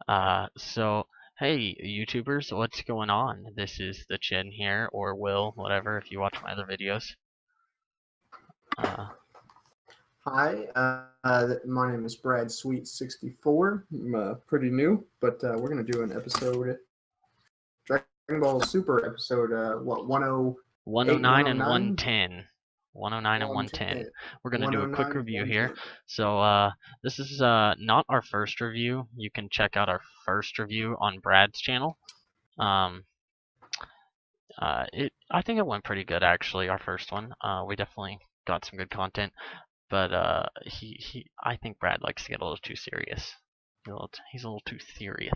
So hey YouTubers, what's going on? This is the Chin here, or Will, whatever, if you watch my other videos. Uh, Hi, my name is Brad Sweet 64. I'm pretty new, but we're gonna do an episode, Dragon Ball Super episode. What 108, 109 and 109, 110. 109 and 110. 110, We're gonna do a quick 109, review here. 110. So this is not our first review. You can check out our first review on Brad's channel. Um, I think it went pretty good actually. Our first one. We definitely got some good content. But I think Brad likes to get a little too serious. He's a little too serious.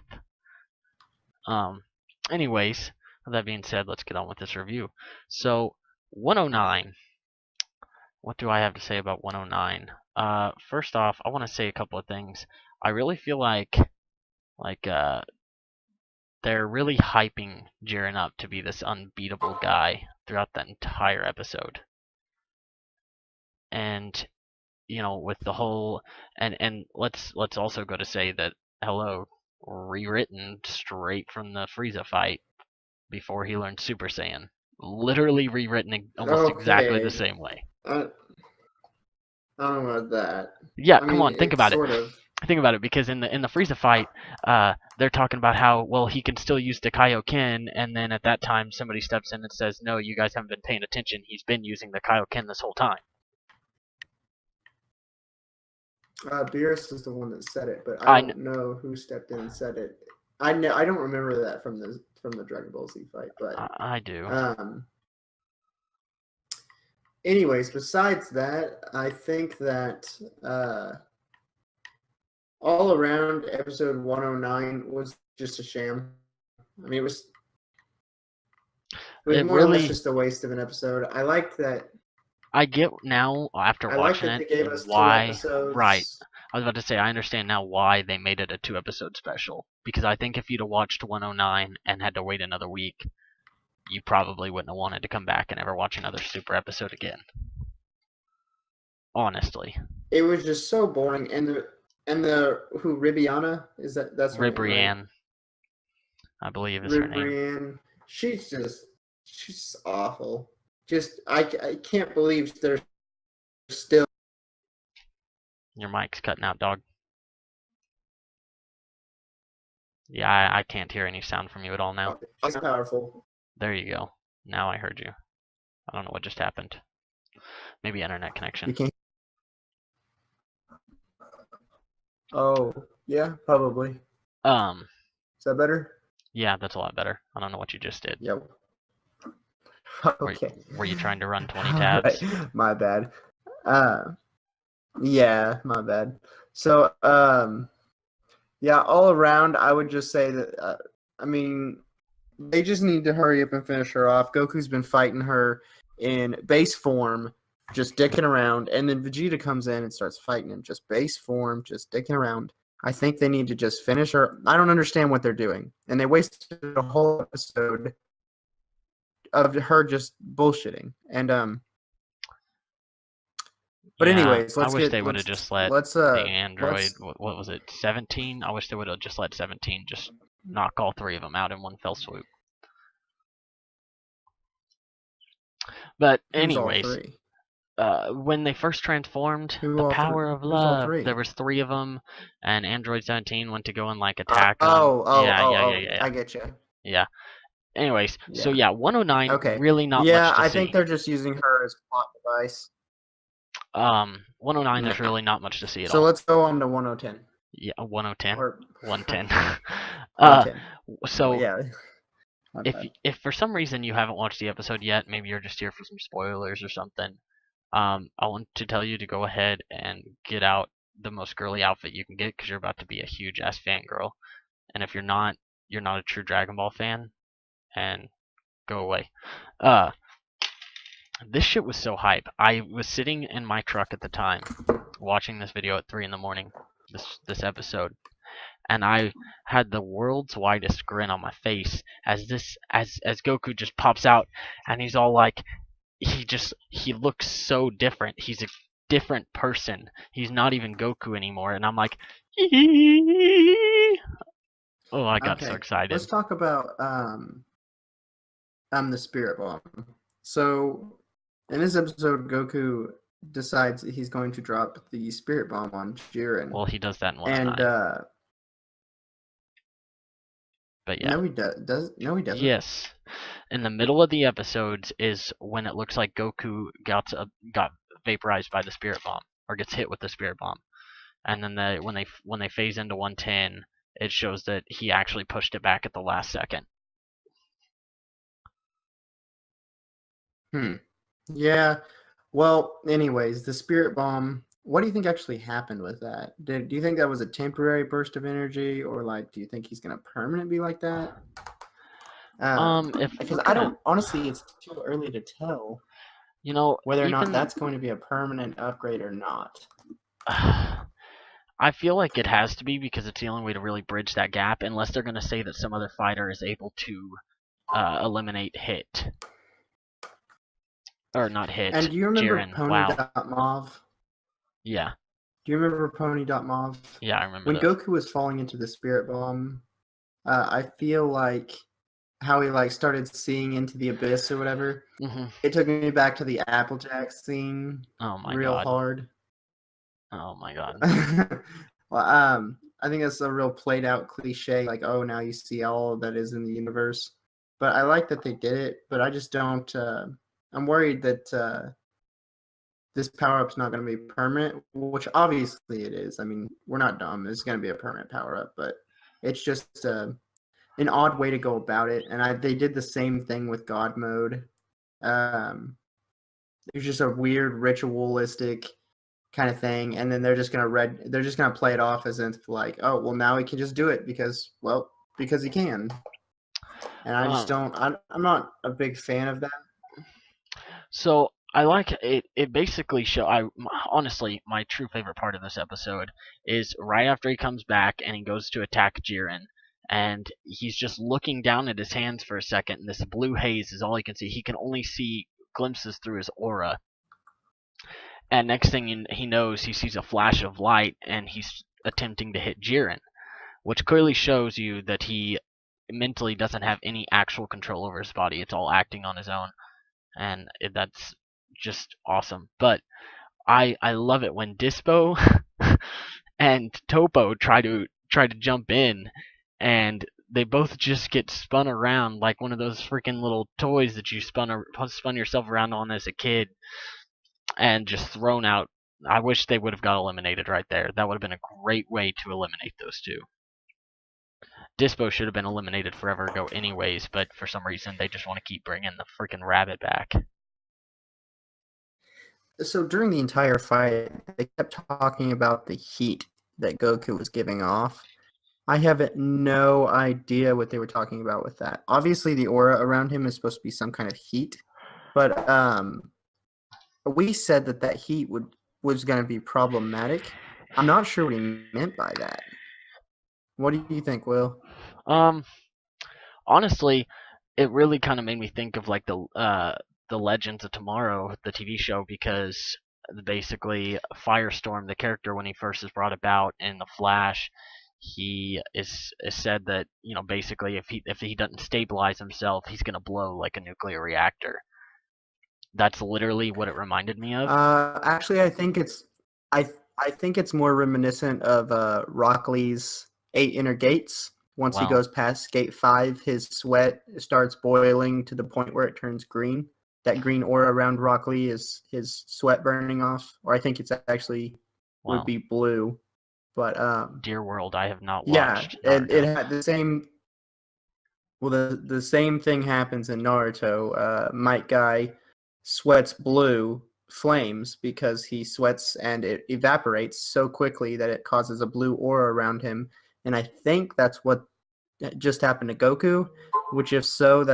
Um, anyways, with that being said, let's get on with this review. So, 109. What do I have to say about 109? First off, I want to say a couple of things. I really feel like they're really hyping Jiren up to be this unbeatable guy throughout the entire episode. And with the whole and let's also go to say that hello, rewritten straight from the Frieza fight before he learned Super Saiyan, literally rewritten almost exactly the Okay, same way. I don't know about that. Yeah, I come mean, on, think it's about it. sort of. Think about it, because in the Frieza fight, they're talking about how well he can still use the Kaioken, and then at that time somebody steps in and says, "No, you guys haven't been paying attention. He's been using the Kaioken this whole time." Beerus is the one that said it, but I don't know who stepped in and said it. I don't remember that from the Dragon Ball Z fight, but I do. Anyways, besides that, I think that all around episode 109 was just a sham. I mean, it was more or less just a waste of an episode. I liked that. I get now after watching it, it they gave us why. 2 episodes. Right. I was about to say I understand now why they made it a 2-episode special, because I think if you'd have watched 109 and had to wait another week, you probably wouldn't have wanted to come back and ever watch another Super episode again. Honestly. It was just so boring, and the who Ribiana is that's her Ribrianne, name, right? I believe is her name. Ribrianne. She's awful. Just I can't believe they're still. Your mic's cutting out, dog. Yeah, I can't hear any sound from you at all now. She's powerful. There you go. Now I heard you. I don't know what just happened. Maybe internet connection. You can't. Oh, yeah, probably. Is that better? Yeah, that's a lot better. I don't know what you just did. Yep. Okay. Were you trying to run 20 tabs? Right. My bad. Yeah, my bad. So, yeah, all around, I would just say that, I mean, they just need to hurry up and finish her off. Goku's been fighting her in base form, just dicking around, and then Vegeta comes in and starts fighting in just base form, just dicking around. I think they need to just finish her. I don't understand what they're doing, and they wasted a whole episode of her just bullshitting. And but yeah, anyways, I wish they would have just let the android. What was it? 17. I wish they would have just let 17 just knock all 3 of them out in one fell swoop. But anyways, when they first transformed, the power of love, there was 3 of them, and Android 17 went to go and like attack them. Yeah. I get you. Yeah. Anyways, so yeah, 109. Okay. Really not much to see. I think they're just using her as plot device. 109. There's really not much to see at all. So let's go on to 1010. Yeah, 1010. Or 110. 110. So yeah. If for some reason you haven't watched the episode yet, maybe you're just here for some spoilers or something. I want to tell you to go ahead and get out the most girly outfit you can get, because you're about to be a huge ass fangirl. And if you're not a true Dragon Ball fan, and go away. This shit was so hype. I was sitting in my truck at the time, watching this video at 3 in the morning, this episode, and I had the world's widest grin on my face as Goku just pops out, and he's all like, he looks so different. He's a different person. He's not even Goku anymore, and I'm like, Oh, I got so Okay, let's excited. talk about the spirit bomb. So in this episode, Goku decides that he's going to drop the spirit bomb on Jiren, Well, he does that in and 109. But yeah. no, he does. No, he doesn't. Yes. In the middle of the episodes is when it looks like Goku got vaporized by the spirit bomb or gets hit with the spirit bomb. And then when they phase into 110, it shows that he actually pushed it back at the last second. Hmm. Yeah. Well, anyways, the spirit bomb. What do you think actually happened with that? Do you think that was a temporary burst of energy, or like, do you think he's gonna permanently be like that? If we're Because I gonna, don't honestly, it's too early to tell you know, whether or not even that's going to be a permanent upgrade or not. I feel like it has to be because it's the only way to really bridge that gap, unless they're gonna say that some other fighter is able to eliminate Hit or not And Hit, do you remember Jiren. Pony Wow. Dot Mauve? Yeah. Do you remember Pony Dot Mauve? Yeah, I remember When this. Goku was falling into the spirit bomb, I feel like how he like started seeing into the abyss or whatever. Hmm. It took me back to the Applejack scene Oh my real god. hard. Oh my god. Well, I think that's a real played out cliche, like, oh, now you see all that is in the universe. But I like that they did it, but I just don't. I'm worried that this power up's not going to be permanent, which obviously it is. I mean, we're not dumb. It's going to be a permanent power up, but it's just an odd way to go about it. And they did the same thing with God mode. Um, it's just a weird ritualistic kind of thing, and then they're just gonna play it off as if like, oh well, now he can just do it because he can. And I just Um, don't. I'm not a big fan of that. so I like it. It basically honestly, my true favorite part of this episode is right after he comes back and he goes to attack Jiren, and he's just looking down at his hands for a second, and this blue haze is all he can see. He can only see glimpses through his aura, and next thing he knows, he sees a flash of light, and he's attempting to hit Jiren, which clearly shows you that he mentally doesn't have any actual control over his body. It's all acting on his own, and that's just awesome. But I love it when Dispo and Topo try to jump in, and they both just get spun around like one of those freaking little toys that you spun yourself around on as a kid, and just thrown out. I wish they would have got eliminated right there. That would have been a great way to eliminate those two. Dispo should have been eliminated forever ago, anyways, but for some reason they just want to keep bringing the freaking rabbit back. So during the entire fight, they kept talking about the heat that Goku was giving off. I have no idea what they were talking about with that. Obviously, the aura around him is supposed to be some kind of heat, but we said that heat was going to be problematic. I'm not sure what he meant by that. What do you think, Will? Um, Honestly, it really kind of made me think of like the Legends of Tomorrow, the TV show, because basically Firestorm, the character when he first is brought about in the Flash, he is said that basically if he doesn't stabilize himself, he's gonna blow like a nuclear reactor. That's literally what it reminded me of. Actually, I I think it's more reminiscent of Rock Lee's Eight Inner Gates. Once he Well, goes past Gate 5, his sweat starts boiling to the point where it turns green. That green aura around Rock Lee is his sweat burning off, or I think it's actually would well, be blue. But dear world, I have not yeah, watched it Naruto. had the same. Well, the same thing happens in Naruto. Might Guy sweats blue flames because he sweats and it evaporates so quickly that it causes a blue aura around him. And I think that's what just happened to Goku. Which, if so,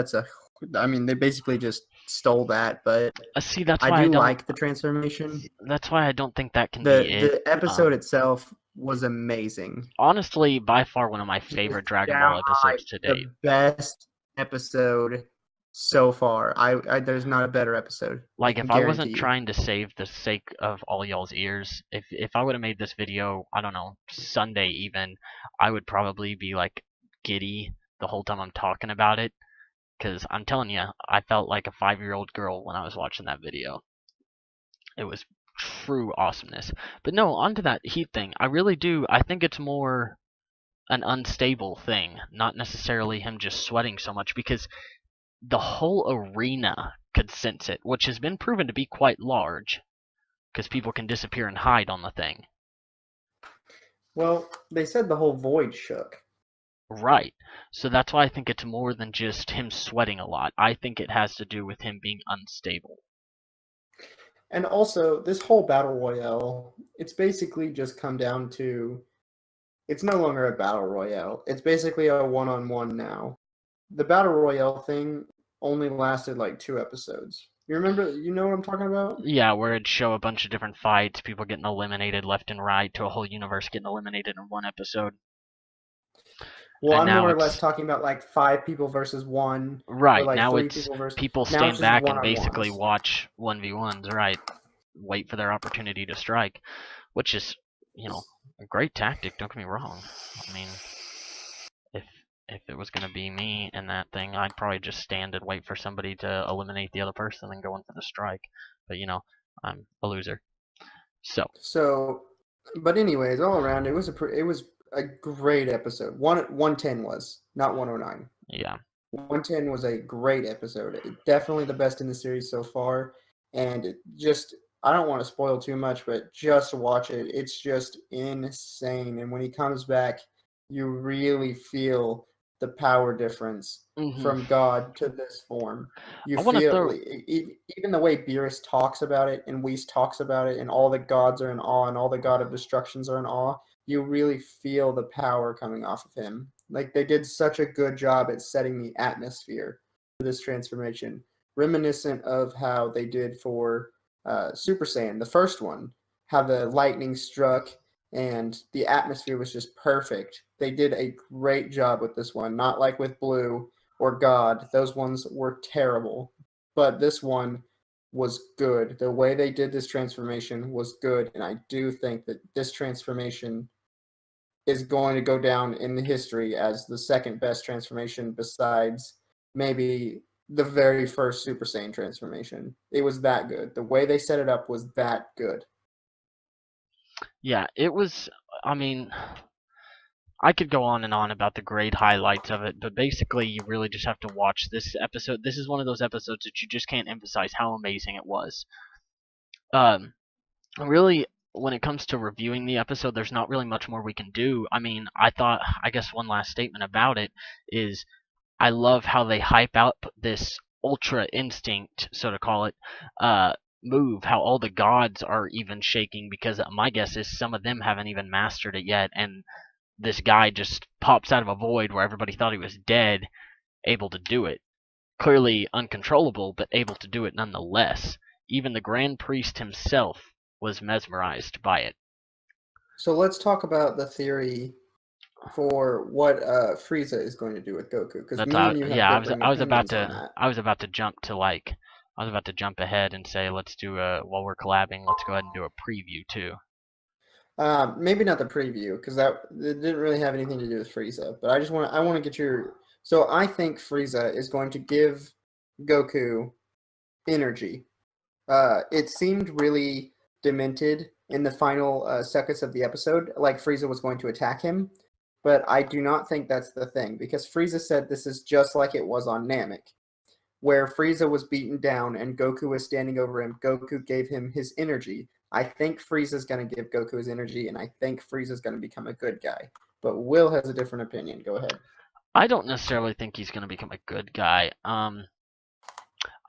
I mean, they basically just stole that. But See, that's I why I do don't. like the transformation. That's why I don't think that can be the it. The episode itself was amazing. Honestly, by far one of my Just favorite Dragon Ball downright episodes to date. the best episode so far. There's not a better episode. I Like, can if I guarantee wasn't you. trying to save the sake of all y'all's ears, if I would have made this video, I don't know, Sunday even, I would probably be like giddy the whole time I'm talking about it, because I'm telling you, I felt like a 5-year-old girl when I was watching that video. It was true awesomeness. But no, onto that heat thing. I really do. I think it's more an unstable thing, not necessarily him just sweating so much, because the whole arena could sense it, which has been proven to be quite large, because people can disappear and hide on the thing. Well, they said the whole void shook. Right. So that's why I think it's more than just him sweating a lot. I think it has to do with him being unstable. And also, this whole battle royale, it's basically just come down to it's no longer a battle royale. It's basically a one-on-one now. The battle royale thing only lasted like 2 episodes. You remember? You know what I'm talking about? Yeah, where it'd show a bunch of different fights, people getting eliminated left and right, to a whole universe getting eliminated in one episode. Well, And I'm now more or less it's talking about like 5 people versus one, or right. like Now three it's people versus. people Now it's stand just back and basically one-on-ones. watch 1v1s, right? Wait for their opportunity to strike, which is, a great tactic, don't get me wrong. I mean, if if it was gonna be me in that thing, I'd probably just stand and wait for somebody to eliminate the other person and go in for the strike. But I'm a loser. So So, but anyways, all around, it was a great episode. 110 was not 109. yeah. 110 was a great episode. Definitely the best in the series so far. And it just, I don't want to spoil too much, but just watch it. It's just insane. And when he comes back, you really feel the power difference hmm from God to this form. You I want to feel, throw. even the way Beerus talks about it and Whis talks about it, and all the gods are in awe, and all the god of destructions are in awe, you really feel the power coming off of him. Like they did such a good job at setting the atmosphere for this transformation, reminiscent of how they did for Super Saiyan, the first one, how the lightning struck and the atmosphere was just perfect. They did a great job with this one, not like with Blue or God. Those ones were terrible, but this one was good. The way they did this transformation was good, and I do think that this transformation is going to go down in the history as the second best transformation besides maybe the very first Super Saiyan transformation. It was that good. The way they set it up was that good. Yeah, it was. I mean, I could go on and on about the great highlights of it, but basically, you really just have to watch this episode. This is one of those episodes that you just can't emphasize how amazing it was. Um, really, when it comes to reviewing the episode, there's not really much more we can do. I mean, I guess one last statement about it is I love how they hype up this ultra instinct, so to call it, move, how all the gods are even shaking, because my guess is some of them haven't even mastered it yet, and this guy just pops out of a void where everybody thought he was dead, able to do it. Clearly uncontrollable, but able to do it nonetheless. Even the Grand Priest himself was mesmerized by it. So let's talk about the theory for what Frieza is going to do with Goku, because That's me and you have yeah. differing opinions on that. I was about to jump to I was about to jump ahead and say let's do a while we're collabing. Let's go ahead and do a preview too. Maybe not the preview because that it didn't really have anything to do with Frieza. But I want to get your. So I think Frieza is going to give Goku energy. It seemed really demented in the final seconds of the episode, like Frieza was going to attack him. But I do not think that's the thing because Frieza said this is just like it was on Namek, where Frieza was beaten down and Goku was standing over him. Goku gave him his energy. I think Frieza's going to give Goku his energy, and I think Frieza's going to become a good guy. But Will has a different opinion. Go ahead. I don't necessarily think he's gonna become a good guy. I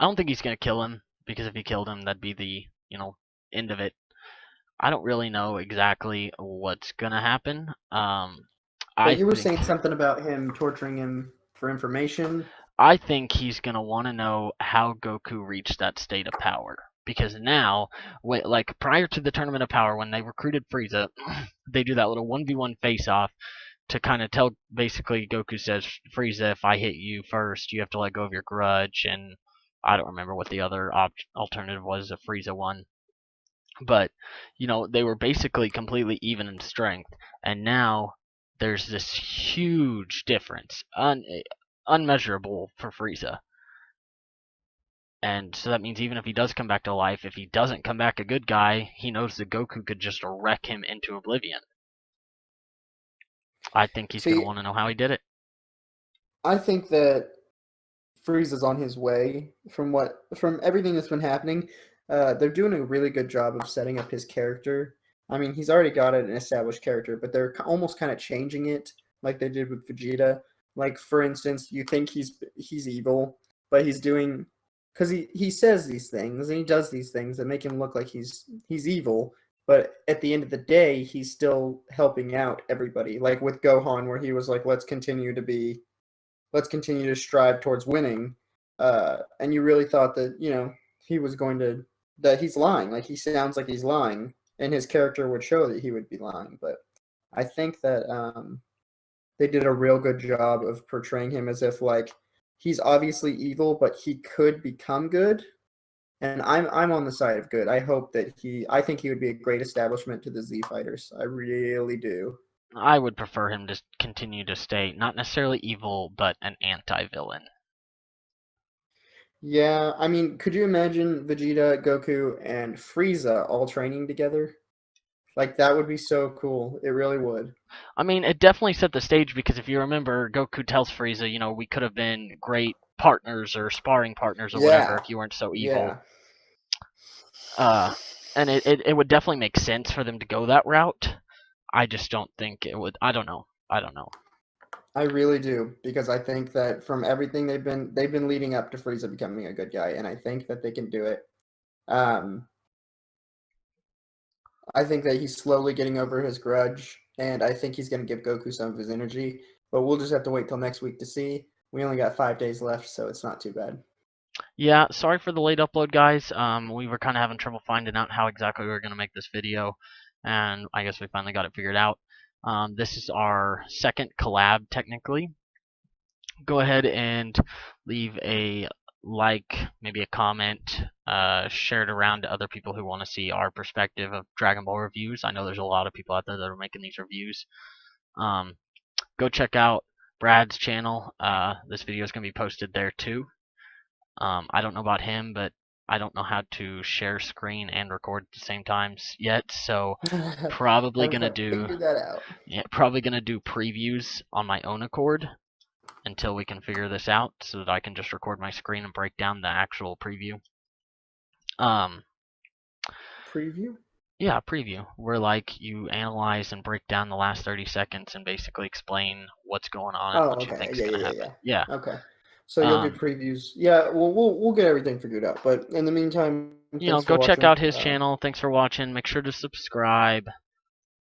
don't think he's gonna kill him, because if he killed him, that'd be the end of it. I don't really know exactly what's gonna happen. I But you were think saying something about him torturing him for information. I think he's gonna want to know how Goku reached that state of power. Because now, like prior to the Tournament of Power, when they recruited Frieza, they do that little 1v1 face-off to kind of tell. Basically, Goku says, "Frieza, if I hit you first, you have to let go of your grudge." And I don't remember what the other alternative was if Frieza won. But they were basically completely even in strength, and now there's this huge difference, unmeasurable for Frieza. And so that means even if he does come back to life, if he doesn't come back a good guy, he knows that Goku could just wreck him into oblivion. I think he's going to See, want to know how he did it. I think that Frieza's on his way from everything that's been happening. They're doing a really good job of setting up his character. I mean, he's already got an established character, but they're almost kind of changing it, like they did with Vegeta. Like, for instance, you think he's evil, but he's doing because he says these things and he does these things that make him look like he's evil. But at the end of the day, he's still helping out everybody. Like with Gohan, where he was like, let's continue to strive towards winning. And you really thought that, he was going to, that he's lying. Like, he sounds like he's lying, and his character would show that he would be lying. But I think that they did a real good job of portraying him as if, like, he's obviously evil, but he could become good. And I'm on the side of good. I think he would be a great establishment to the Z Fighters. I really do. I would prefer him to continue to stay not necessarily evil, but an anti-villain. Yeah, I mean, could you imagine Vegeta, Goku, and Frieza all training together? Like, that would be so cool. It really would. I mean, it definitely set the stage because if you remember, Goku tells Frieza, we could have been great partners or sparring partners or whatever Yeah, if you weren't so evil. yeah. Uh, and it would definitely make sense for them to go that route. I just don't think it would. I don't know. I don't know. I really do, because I think that from everything they've been leading up to Frieza becoming a good guy, and I think that they can do it. Um, I think that he's slowly getting over his grudge, and I think he's going to give Goku some of his energy. But we'll just have to wait till next week to see. We only got 5 days left, so it's not too bad. Yeah, sorry for the late upload, guys. We were kind of having trouble finding out how exactly we were going to make this video, and I guess we finally got it figured out. This is our second collab, technically. Go ahead and leave a like, maybe a comment, share it around to other people who want to see our perspective of Dragon Ball reviews. I know there's a lot of people out there that are making these reviews. Go check out Brad's channel. This video is going to be posted there too. I don't know about him, but I don't know how to share screen and record at the same times yet, so probably Haven't gonna quite do figured that out. probably gonna do previews on my own accord until we can figure this out, so that I can just record my screen and break down the actual preview. Preview? Yeah, preview, where like you analyze and break down the last 30 seconds and basically explain what's going on and Oh, what you okay. think's Yeah, gonna yeah, yeah, happen. yeah. Yeah. Okay. So you'll do Um, previews. Yeah, well, we'll get everything figured out. But in the meantime, thanks for go check watching. out his channel. Thanks for watching. Make sure to subscribe.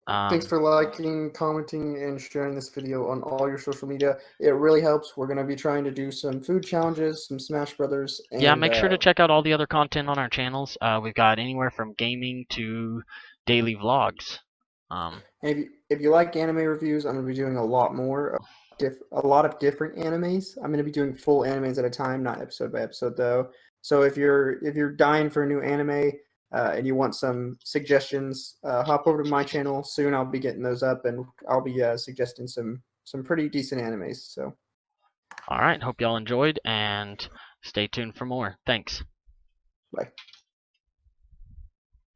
Thanks for liking, commenting, and sharing this video on all your social media. It really helps. We're gonna be trying to do some food challenges, some Smash Brothers, Yeah, and make sure to check out all the other content on our channels. We've got anywhere from gaming to daily vlogs. if you like anime reviews, I'm gonna be doing a lot more, a lot of different animes. I'm gonna be doing full animes at a time, not episode by episode though. So if you're dying for a new anime and you want some suggestions, hop over to my channel. Soon I'll be getting those up, and I'll be suggesting some pretty decent animes. So All right, hope y'all enjoyed, and stay tuned for more. Thanks. bye.